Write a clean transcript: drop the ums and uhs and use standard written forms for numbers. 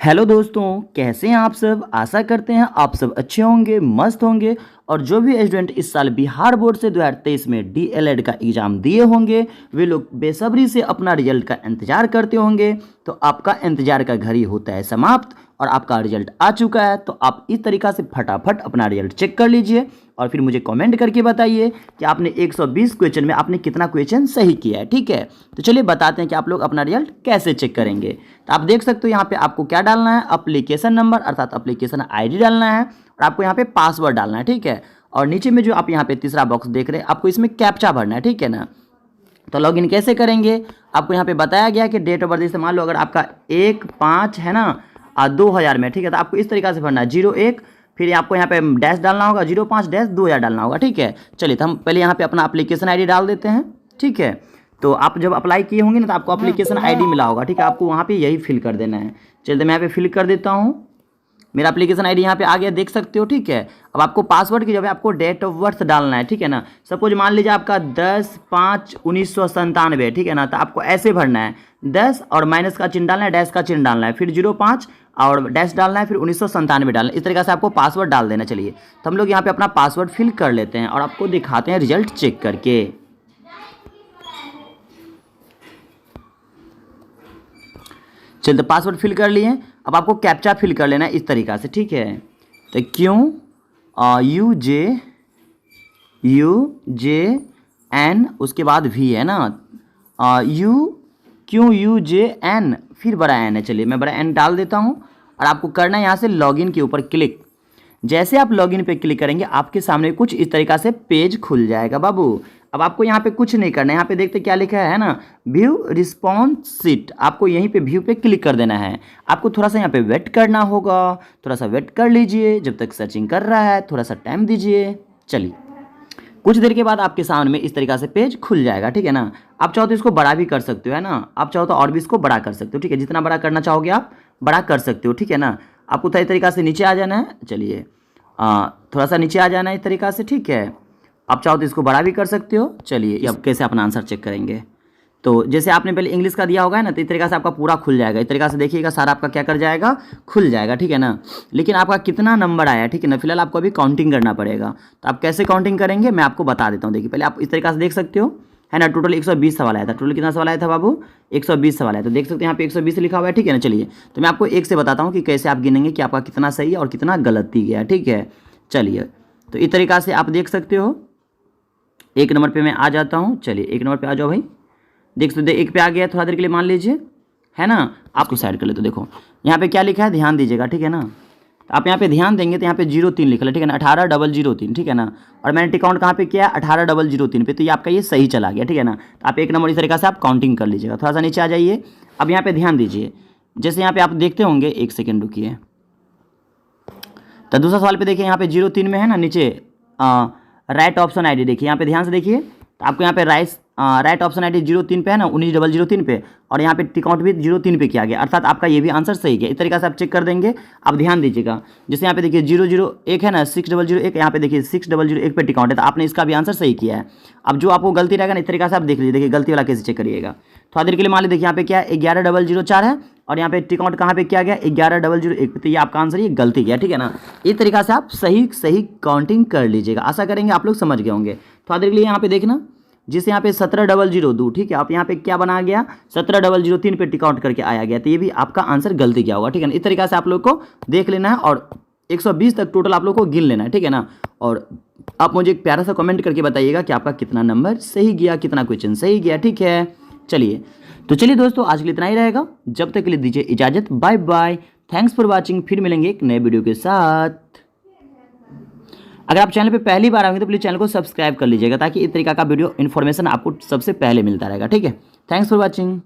Hello दोस्तों, कैसे हैं आप सब। आशा करते हैं आप सब अच्छे होंगे, मस्त होंगे। और जो भी स्टूडेंट इस साल बिहार बोर्ड से 2023 में डीएलएड का एग्ज़ाम दिए होंगे वे लोग बेसब्री से अपना रिजल्ट का इंतज़ार करते होंगे। तो आपका इंतज़ार का घड़ी होता है समाप्त और आपका रिजल्ट आ चुका है। तो आप इस तरीक़ा से फटाफट अपना रिजल्ट चेक कर लीजिए और फिर मुझे कमेंट करके बताइए कि आपने 120 क्वेश्चन में आपने कितना क्वेश्चन सही किया है। ठीक है, तो चलिए बताते हैं कि आप लोग अपना रिजल्ट कैसे चेक करेंगे। तो आप देख सकते हो यहाँ पे आपको क्या डालना है, एप्लीकेशन नंबर अर्थात एप्लीकेशन आईडी डालना है और आपको यहाँ पे पासवर्ड डालना है। ठीक है, और नीचे में जो आप यहाँ पे तीसरा बॉक्स देख रहे हैं आपको इसमें कैप्चा भरना है। ठीक है ना, तो लॉगिन कैसे करेंगे आपको यहाँ पे बताया गया कि डेट ऑफ बर्थ जैसे मान लो अगर आपका 1/5 है ना 2000 में। ठीक है, तो आपको इस तरीक़ा से भरना है 01, फिर आपको यहाँ पे डैश डालना होगा 05-2000 डालना होगा। ठीक है, चलिए तो हम पहले यहाँ पे अपना एप्लीकेशन आईडी डाल देते हैं। ठीक है, तो आप जब अप्लाई किए होंगे ना तो आपको एप्लीकेशन आईडी मिला होगा। ठीक है, आपको वहाँ पे यही फिल कर देना है। चलिए तो मैं यहाँ पे फिल कर देता हूँ, मेरा एप्लीकेशन आईडी यहाँ पे आ गया, देख सकते हो। ठीक है, अब आपको पासवर्ड की जगह आपको डेट ऑफ बर्थ डालना है। ठीक है ना, सपोज मान लीजिए आपका 10/5/1997। ठीक है ना, तो आपको ऐसे भरना है 10 और माइनस का चिन्ह डालना है, डैश का चिन्ह डालना है, फिर 05 और डैश डालना है, फिर 1997 डालना है। इस तरीके से आपको पासवर्ड डाल देना। चलिए तो हम लोग यहाँ पे अपना पासवर्ड फिल कर लेते हैं और आपको दिखाते हैं रिजल्ट चेक करके। चलिए तो पासवर्ड फिल कर लिए, अब आपको कैप्चा फिल कर लेना है इस तरीक़ा से। ठीक है, तो QUJN उसके बाद V है ना, QUJN फिर बड़ा N है। चलिए मैं बड़ा N डाल देता हूँ और आपको करना है यहाँ से लॉगिन के ऊपर क्लिक। जैसे आप लॉगिन पे क्लिक करेंगे आपके सामने कुछ इस तरीक़ा से पेज खुल जाएगा बाबू। अब आपको यहाँ पे कुछ नहीं करना है, यहाँ पे देखते क्या लिखा है ना, व्यू रिस्पॉन्स शीट। आपको यहीं पे व्यू पे क्लिक कर देना है। आपको थोड़ा सा यहाँ पे वेट करना होगा, थोड़ा सा वेट कर लीजिए जब तक सर्चिंग कर रहा है, थोड़ा सा टाइम दीजिए। चलिए कुछ देर के बाद आपके सामने में इस तरीक़ा से पेज खुल जाएगा। ठीक है ना, आप चाहो तो इसको बड़ा भी कर सकते हो है ना, आप चाहो तो और भी इसको बड़ा कर सकते हो। ठीक है, जितना बड़ा करना चाहोगे आप बड़ा कर सकते हो। ठीक है ना, आपको सही तरीक़ा से नीचे आ जाना है। चलिए थोड़ा सा नीचे आ जाना है इस तरीक़ा से। ठीक है, आप चाहो तो इसको बड़ा भी कर सकते हो। चलिए अब कैसे अपना आंसर चेक करेंगे, तो जैसे आपने पहले इंग्लिश का दिया होगा ना तो इस तरीक़ा से आपका पूरा खुल जाएगा। इस तरीक़ा से देखिएगा सारा आपका क्या कर जाएगा, खुल जाएगा। ठीक है ना, लेकिन आपका कितना नंबर आया, ठीक है ना, फिलहाल आपको अभी काउंटिंग करना पड़ेगा। तो आप कैसे काउंटिंग करेंगे मैं आपको बता देता हूँ। देखिए पहले आप इस तरीक़ा से देख सकते हो है ना, टोटल 120 सवाल आया था। टोटल कितना सवाल आया था बाबू, 120 सवाल आया। तो देख सकते हैं यहाँ पे 120 लिखा हुआ है। ठीक है ना, चलिए तो मैं आपको एक से बताता हूँ कि कैसे आप गिनेंगे कि आपका कितना सही और कितना गलती गया। ठीक है, चलिए तो इस तरीक़ा से आप देख सकते हो। 1 नंबर पे मैं आ जाता हूँ। चलिए 1 नंबर पे आ जाओ भाई, देख सकते हो 1 पे आ गया थोड़ा देर के लिए मान लीजिए है ना। आपको साइड कर ले तो देखो यहाँ पे क्या लिखा है, ध्यान दीजिएगा। ठीक है ना, तो आप यहाँ पे ध्यान देंगे तो यहाँ पे 03 लिखा है। ठीक है ना, 18003। ठीक है ना, और मैंने टिक काउंट कहाँ पे किया, 18003 पे, तो ये आपका ये सही चला गया। ठीक है ना, तो आप 1 नंबर इस तरीक़े से आप काउंटिंग कर लीजिएगा। थोड़ा सा नीचे आ जाइए, अब यहाँ पे ध्यान दीजिए, जैसे यहाँ पे आप देखते होंगे, 1 सेकेंड रुकिए। तो दूसरा सवाल पे देखिए यहाँ पे 03 में है ना नीचे राइट ऑप्शन आईडी, देखिए यहाँ पे ध्यान से देखिए, तो आपको यहाँ पे राइट ऑप्शन आईडी 03 पे है ना, 19003 पे, और यहाँ पे टिक आउट भी 03 पे किया गया, अर्थात आपका ये भी आंसर सही गया। इस तरीके से आप चेक कर देंगे। आप ध्यान दीजिएगा, जैसे यहाँ पे देखिए 001 है ना, 6001, यहाँ पे देखिए 6001 पे टिक आउट है, तो आपने इसका भी आंसर सही किया है। अब जो आपको गलती रहेगा ना इस तरीके से आप देख लीजिए, देखिए गलती वाला कैसे चेक करिएगा। थोड़ा देर के लिए मान लीजिए देखिए यहाँ पे क्या है, 11004 है और यहाँ पे टिक आउट कहाँ पे किया गया, 11001 पे, तो ये आपका आंसर ये गलती गया। ठीक है ना, इस तरीका से आप सही काउंटिंग कर लीजिएगा। आशा करेंगे आप लोग समझ गए होंगे। थोड़ा देर के लिए यहाँ पे देखना, जिससे यहाँ पे 17002, ठीक है, आप यहाँ पे क्या बना गया, 17003 पे टिक आउट करके आया गया, तो ये भी आपका आंसर गलती क्या होगा। ठीक है ना, इस तरीका से आप लोग को देख लेना है और 120 तक टोटल आप लोग को गिन लेना है। ठीक है ना, और आप मुझे एक प्यारा सा कमेंट करके बताइएगा कि आपका कितना नंबर सही गया, कितना क्वेश्चन सही गया। ठीक है, चलिए तो चलिए दोस्तों आज के लिए इतना ही रहेगा। जब तक के लिए दीजिए इजाज़त, bye bye, thanks for watching. फिर मिलेंगे एक नए वीडियो के साथ। अगर आप चैनल पे पहली बार आएंगे तो प्लीज़ चैनल को सब्सक्राइब कर लीजिएगा ताकि इस तरीका का वीडियो इन्फॉर्मेशन आपको सबसे पहले मिलता रहेगा। ठीक है, थैंक्स फॉर वॉचिंग।